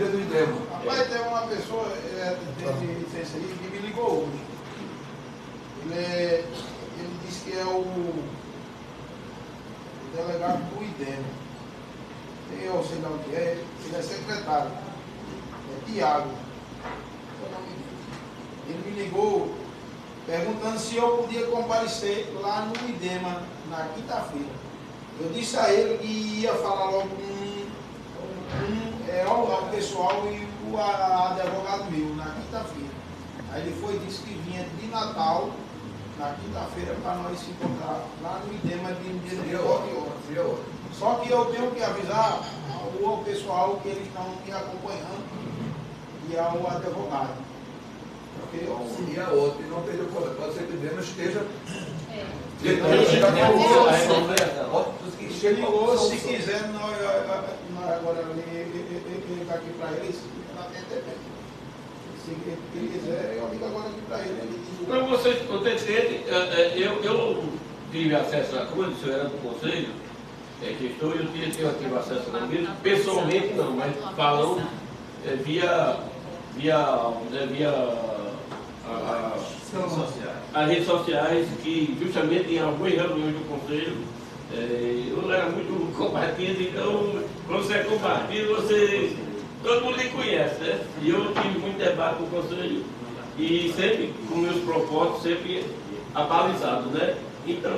é do IDEMA. Rapaz, tem uma pessoa de licença aí que me ligou hoje. Ele disse que é o delegado do IDEMA. Eu sei lá o que é, ele é secretário. É Tiago. Ele me ligou perguntando se eu podia comparecer lá no IDEMA na quinta-feira. Eu disse a ele que ia falar logo com o pessoal e o advogado meu na quinta-feira. Aí ele foi e disse que vinha de Natal na quinta-feira para nós se encontrar lá no IDEMA de um dia de 9 horas. Só que eu tenho que avisar ao pessoal que eles estão me acompanhando e ao advogado. Porque seria outro, e não perder o contato. Pode ser que o IDEMA esteja. Se quiser, agora ele está aqui para ele, se ele quiser, eu ligo agora aqui para ele. Para vocês entendem, eu tive acesso à cruz, eu era do conselho, eu tive acesso à cruz, pessoalmente não, mas falando via as redes sociais, que justamente em algumas reuniões do conselho, eu era muito combatido, então quando você é combatido, todo mundo lhe conhece, né? E eu tive muito debate com o conselho e sempre com meus propósitos, sempre abalizados, né? Então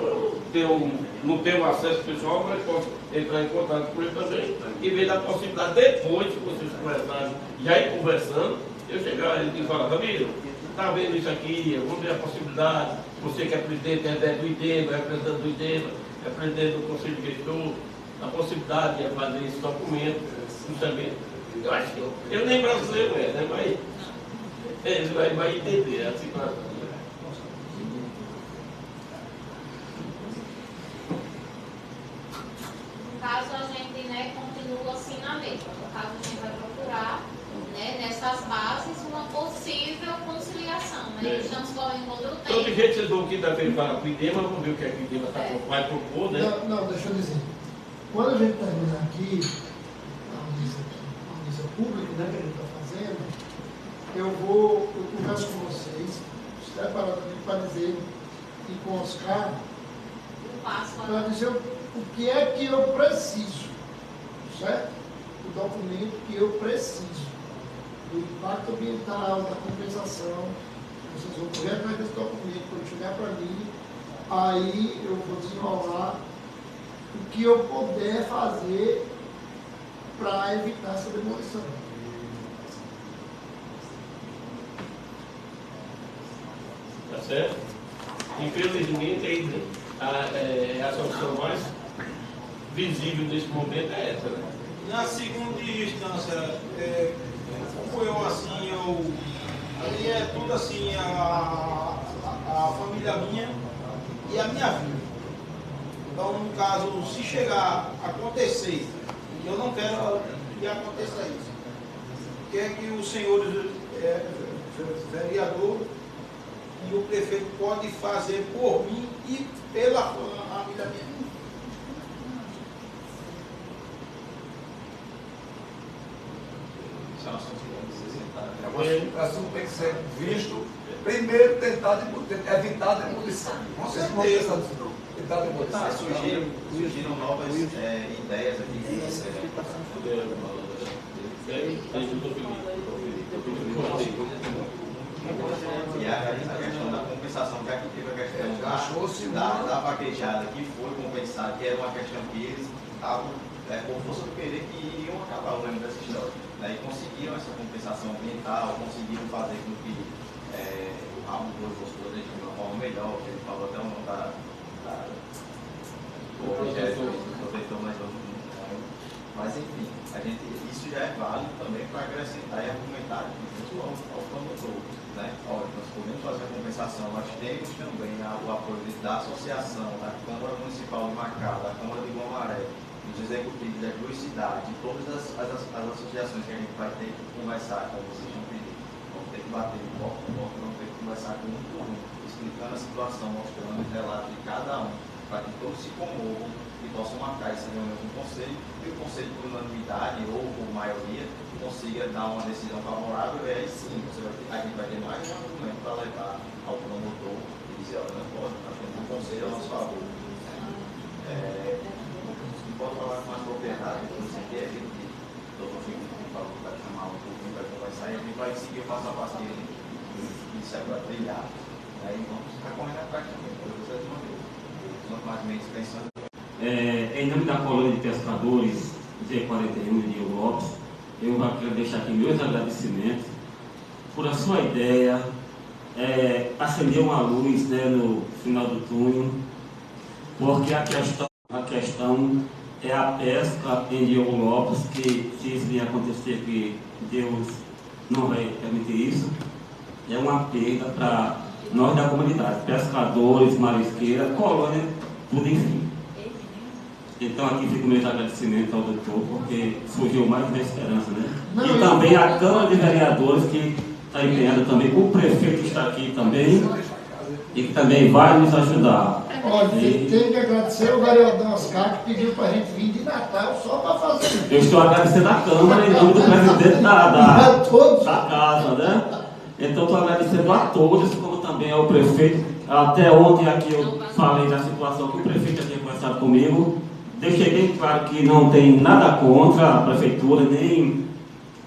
eu não tenho acesso pessoal, mas posso entrar em contato com ele também e ver a possibilidade, depois que vocês conversarem, já ir conversando, eu chegar e falar, Ramiro, está vendo isso aqui, vamos ver a possibilidade, você que é presidente do IDEMA, representante do IDEMA, é presidente do Conselho de Gestor, a possibilidade de fazer esse documento, justamente. Eu acho que eu nem brasileiro né? Mas ele vai entender a situação. No caso, a gente, né, continua assim na mesma. No caso, a gente vai procurar, né, nessas bases uma possível conciliação. Né? Estamos correndo contra o tempo. Todo jeito, vocês vão quinta-feira para o IDEMA, vamos ver o que é que o IDEMA vai propor, né? Não, deixa eu dizer. Quando a gente terminar aqui, a audiência pública, né, que a gente está fazendo, eu converso com vocês, separadamente para dizer, e com o Oscar, para dizer o que é que eu preciso, certo? O documento que eu preciso, do impacto ambiental, da compensação. Vocês vão correr atrás desse documento, quando chegar para mim, aí eu vou desenrolar o que eu puder fazer para evitar essa demolição. Tá certo? Infelizmente, a solução mais visível nesse momento é essa, né? Na segunda instância, como eu assim, ali é tudo assim, a família minha e a minha vida. Então, no caso, se chegar a acontecer, eu não quero que aconteça isso. O que é que os senhores vereador e o prefeito pode fazer por mim e pela família minha? O assunto tem que ser visto. Primeiro, tentar evitar a demolição. Com certeza. Tentar a demolição. Surgiram novas ideias aqui. E a questão da compensação, que aqui teve a questão da vaquejada que foi compensada, que era uma questão que eles estavam por força do querer que iriam acabar, eu lembro dessa história. Daí conseguiram essa compensação ambiental, conseguiram fazer com que o ramo do fosse protegido de uma forma melhor, que ele falou até o nome do protetor, mas enfim, isso já é válido também para acrescentar e argumentar ao promotor. Né? Olha, nós podemos fazer a compensação, nós temos também o apoio da associação, da Câmara Municipal de Macau, da Câmara de Guamaré, dos executivos das duas cidades, de todas as associações que a gente vai ter que conversar, como vocês já pediram. Vamos ter que bater de porta em porta, vamos ter que conversar com um por um, explicando a situação, mostrando os relatos de cada um, para que todos se comovam e possam marcar essa reunião com o Conselho, e o Conselho, por unanimidade ou por maioria, consiga dar uma decisão favorável, e aí sim, a gente vai ter mais um argumento para levar ao promotor e dizer, olha, não pode, nós temos um conselho a nosso favor. Pode falar com mais propriedade, assim, que a gente, o doutor Felipe falou que vai chamar um pouquinho, vai conversar, e a gente vai seguir o passo a passo que isso é para trilhar. Aí vamos correndo atrás também, vocês vão ver. Nós mais ou menos pensando. Em nome da colônia de pescadores Z41 de Rio Lopes, eu quero deixar aqui meus agradecimentos por a sua ideia, acender uma luz, né, no final do túnel, porque a questão é a pesca em Diogo Lopes, que se isso vier acontecer, que Deus não vai permitir isso, é uma perda para nós da comunidade, pescadores, marisqueiras, colônia, tudo enfim. Então aqui fica o meu agradecimento ao doutor, porque surgiu mais uma esperança, né? E também a Câmara de Vereadores, que está empenhada também, o prefeito está aqui também, e que também vai nos ajudar. Olha, tem que agradecer o vereador Oscar, que pediu para a gente vir de Natal só para fazer isso. Eu estou agradecendo a Câmara em nome do presidente da casa, né? Então estou agradecendo a todos, como também ao prefeito. Até ontem aqui eu falei da situação que o prefeito tinha conversado comigo. Deixei bem claro que não tem nada contra a prefeitura, nem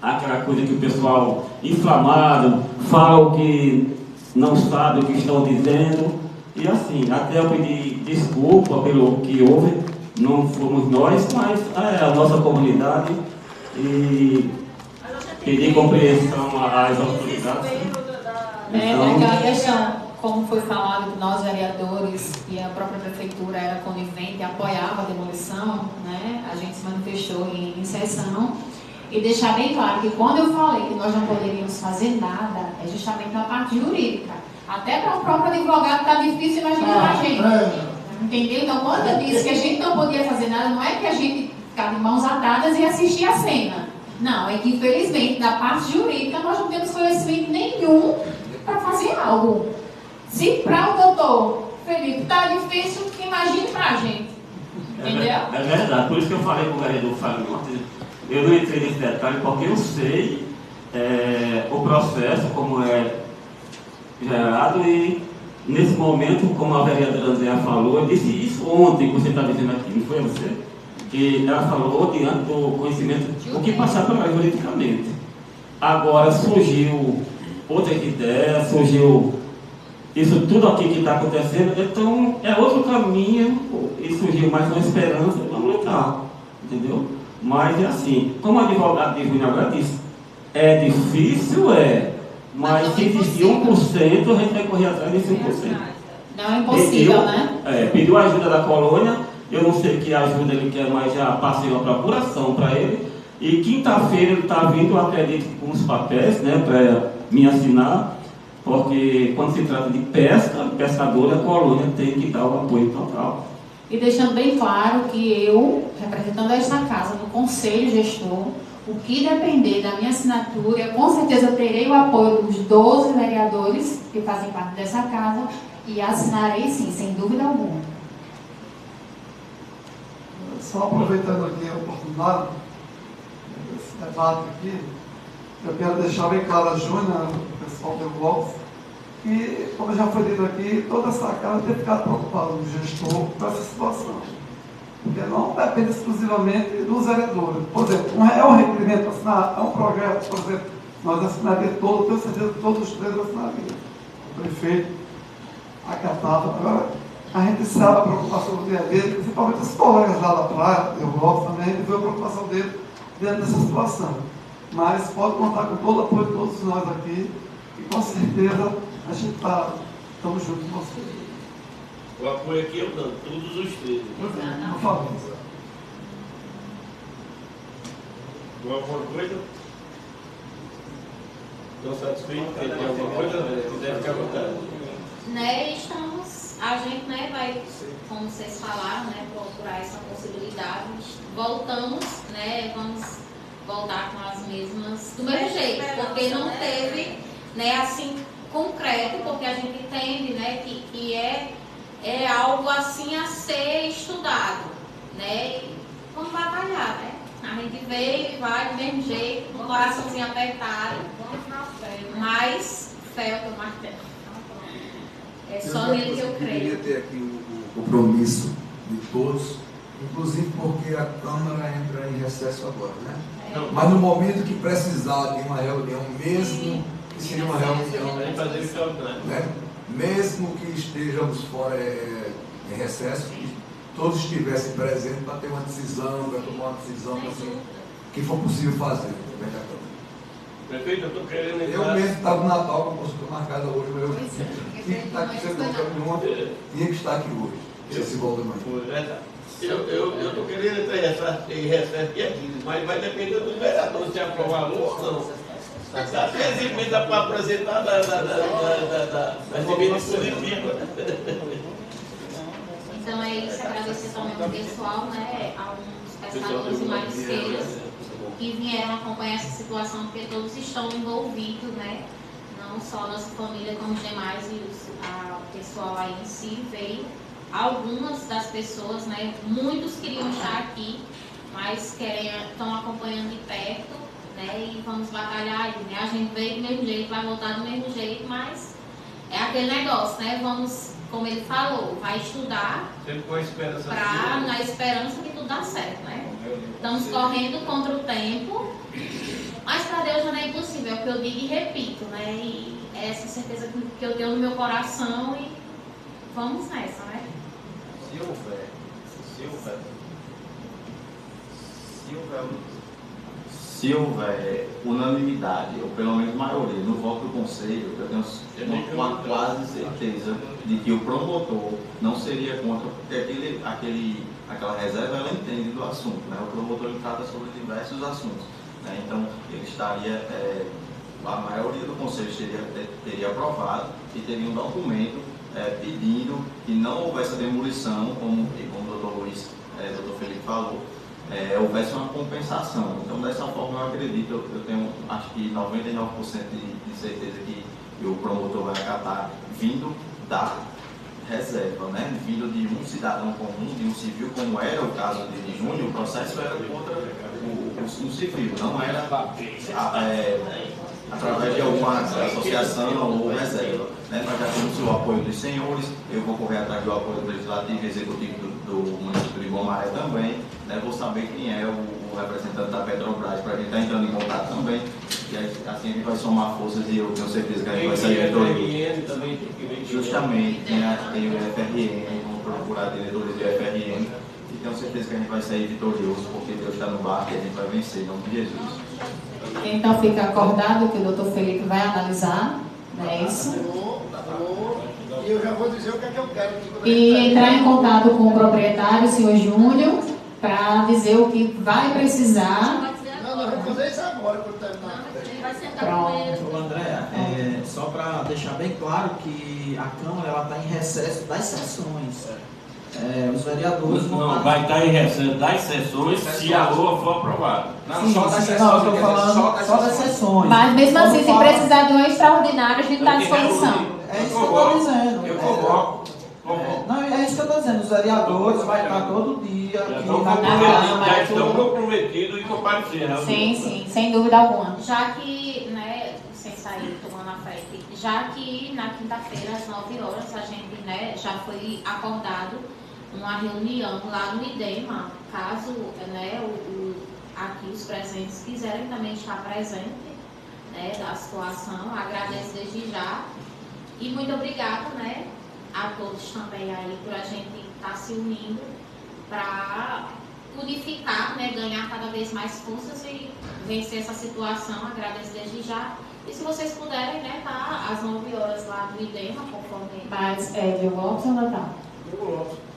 aquela coisa que o pessoal inflamado fala o que não sabe o que estão dizendo. E assim, até eu pedi desculpa pelo que houve, não fomos nós, mas a nossa comunidade, e pedir compreensão às autoridades. Então, aquela questão, como foi falado, que nós vereadores e a própria prefeitura era conivente e apoiava a demolição, né? A gente se manifestou em sessão e deixar bem claro que quando eu falei que nós não poderíamos fazer nada, é justamente na parte jurídica. Até para o próprio advogado está difícil imaginar para a gente. Entendeu? Então, quando eu disse que a gente não podia fazer nada, não é que a gente ficava de mãos atadas e assistia a cena. Não, é que infelizmente, da parte jurídica, nós não temos conhecimento nenhum para fazer algo. Se para o doutor Felipe está difícil, imagine para a gente. Entendeu? É verdade, por isso que eu falei com o vereador Fábio Montes, eu não entrei nesse detalhe, porque eu sei o processo, como é gerado, e nesse momento, como a vereadora Andréa falou, eu disse isso ontem, que você está dizendo aqui, não foi você? Que ela falou diante do conhecimento, o que passar por ela juridicamente. Agora surgiu outras ideias, surgiu isso tudo aqui que está acontecendo, então é outro caminho, e surgiu mais uma esperança, vamos lutar, entendeu? Mas é assim, como o advogado de Júnior agora disse, é difícil, mas se existir 1%, a gente vai correr atrás desse 1%. Não é impossível, né? Pediu a ajuda da colônia, eu não sei que ajuda ele quer, mas já passei uma procuração para ele, e quinta-feira ele está vindo, eu acredito, com os papéis, né, para me assinar, porque quando se trata de pesca, pescador, a colônia tem que dar o apoio total. E deixando bem claro que eu, representando esta casa no conselho gestor, o que depender da minha assinatura, eu com certeza terei o apoio dos 12 vereadores que fazem parte dessa casa e assinarei sim, sem dúvida alguma. Só aproveitando aqui a oportunidade desse debate aqui, eu quero deixar bem claro a Júnior, o pessoal do Lopes, que, como já foi dito aqui, toda essa casa tem ficado preocupada, o gestor, com essa situação. Porque não depende exclusivamente dos vereadores. Por exemplo, é um requerimento para assinar, é um projeto, por exemplo, nós assinaríamos todo, tenho certeza que todos os três assinariam. O prefeito acatava. Agora, a gente sabe a preocupação do dia dele, principalmente os colegas lá da praia, eu gosto também, a gente vê a preocupação dele dentro dessa situação. Mas pode contar com todo o apoio de todos nós aqui, e com certeza a gente estamos juntos com vocês. O apoio aqui eu dando, todos os três. Por favor. Alguma coisa? Estão satisfeitos? Tem alguma coisa? Quiser ficar à vontade. Né, a gente, né, vai, como vocês falaram, né, procurar essa possibilidade. Voltamos, né, vamos voltar com as mesmas, do mesmo jeito, porque não teve, né, assim, concreto, porque a gente entende, né, que é algo assim a ser estudado, né? E vamos batalhar, né? A gente veio e vai do mesmo jeito, com o coraçãozinho apertado, mas fé é o que eu martelo. É só nele que eu creio. Eu queria ter aqui o compromisso de todos, inclusive porque a Câmara entra em recesso agora, né? Mas no momento que precisar de uma reunião, mesmo que seja uma reunião, né? Mesmo que estejamos fora em recesso, que todos estivessem presentes para ter uma decisão, para tomar uma decisão assim, que for possível fazer. Prefeito, eu estou querendo entrar. Eu mesmo estava no Natal com a consulta marcada hoje, mas eu tinha que estar aqui, você não sabe nenhuma, tinha que estar aqui hoje. Esse volta mais. Foi verdade. Eu estou querendo entrar em recesso dia 15, mas vai depender dos vereadores se aprovar ou não. Está tem emenda para apresentar das emendas positivas. Então é isso, agradecer também ao pessoal, né, aos pescadores e marisqueiros que vieram acompanhar essa situação, porque todos estão envolvidos, né, não só nossa família, como os demais, e o pessoal aí em si veio. Algumas das pessoas, né, muitos queriam estar aqui, mas estão acompanhando de perto, né, e vamos batalhar aí, né, a gente veio do mesmo jeito, vai voltar do mesmo jeito, mas é aquele negócio, né, vamos, como ele falou, vai estudar na esperança que tudo dá certo, né, estamos correndo contra o tempo, mas para Deus não é impossível, é o que eu digo e repito, né, e é essa certeza que eu tenho no meu coração e vamos nessa, né. Se houver unanimidade, ou pelo menos maioria, no voto do Conselho, eu tenho uma quase certeza de que o promotor não seria contra, porque aquela reserva ela entende do assunto, né? O promotor ele trata sobre diversos assuntos, né? Então ele estaria, a maioria do Conselho teria aprovado e teria um documento pedindo que não houvesse a demolição, como o doutor Luiz, doutor Felipe falou, houvesse uma compensação. Então, dessa forma, eu acredito, eu tenho, acho que 99% de certeza que o promotor vai acatar, vindo da reserva, né? Vindo de um cidadão comum, de um civil, como era o caso de Júnior, o processo era contra o civil, não era através de alguma associação ou reserva, né? Nós já temos o apoio dos senhores, eu vou correr atrás do apoio do legislativo e executivo do município de Gomaré também, né? Vou saber quem é o representante da Petrobras para a gente estar entrando em contato também, e assim a gente vai somar forças e eu tenho certeza que a gente vai sair vitorioso. Justamente, tem o FRN, vamos procurar diretores do FRN, e tenho certeza que a gente vai sair vitorioso, porque Deus está no barco e a gente vai vencer, em nome de Jesus. Então fica acordado que o doutor Felipe vai analisar, não é isso? E eu já vou dizer o que é que eu quero. E entrar em contato com o proprietário, o senhor Júnior, para dizer o que vai precisar. Não, nós vamos fazer isso agora, quando terminar. Pronto. André, só para deixar bem claro que a Câmara está em recesso das sessões. Os vereadores não vai estar em recesso das sessões se a LOA for aprovada. Não, só das sessões. Estou falando só das sessões. Mas mesmo assim, se precisar de uma extraordinária, a gente está à disposição. É isso que eu estou dizendo. Eu convoco. Não, é isso que eu estou dizendo. Os vereadores vão estar todo dia aqui na Câmara. Já estão comprometidos em comparecer. Sim, sem dúvida alguma. Já que, né, sem sair tomando a frente, já que na quinta-feira, às 9 horas, a gente, né, já foi acordado uma reunião lá no IDEMA, caso, né, aqui os presentes quiserem também estar presentes, né, da situação. Agradeço desde já e muito obrigada, né, a todos também aí por a gente estar se unindo para unificar, né, ganhar cada vez mais forças e vencer essa situação. Agradeço desde já. E se vocês puderem, né, tá às 9 horas lá no IDEMA, conforme... Mas Diogo Lopes ou Natal?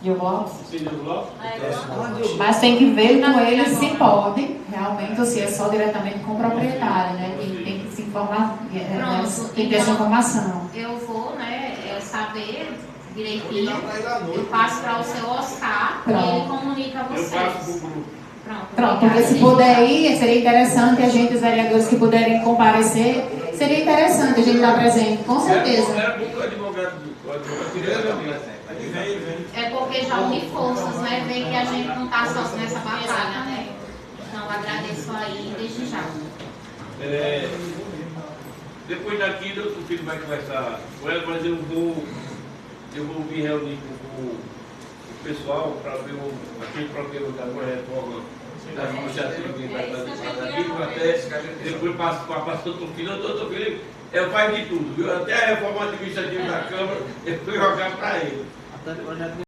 Diogo Lopes? Sim, Diogo Lopes. Mas tem que ver com ele se pode, realmente, ou se é só diretamente com o proprietário, né? Tem que se informar, tem que ter essa informação. Eu vou, né, saber direitinho, eu passo para o seu Oscar e ele comunica a vocês. Eu passo para o grupo. Pronto, porque se puder ir, seria interessante a gente, os vereadores que puderem comparecer, seria interessante a gente estar presente, com certeza. É porque já une forças, né? Vem que a gente não está só nessa batalha, né? Então agradeço aí desde já. Depois daqui, o filho vai conversar com ela, mas eu vou me reunir com o pessoal para ver aquele problema da reforma das iniciativas que vai fazer até depois para o doutor Felipe, faz de tudo, viu? Até a reforma administrativa da Câmara, eu fui jogar para ele. Até projeto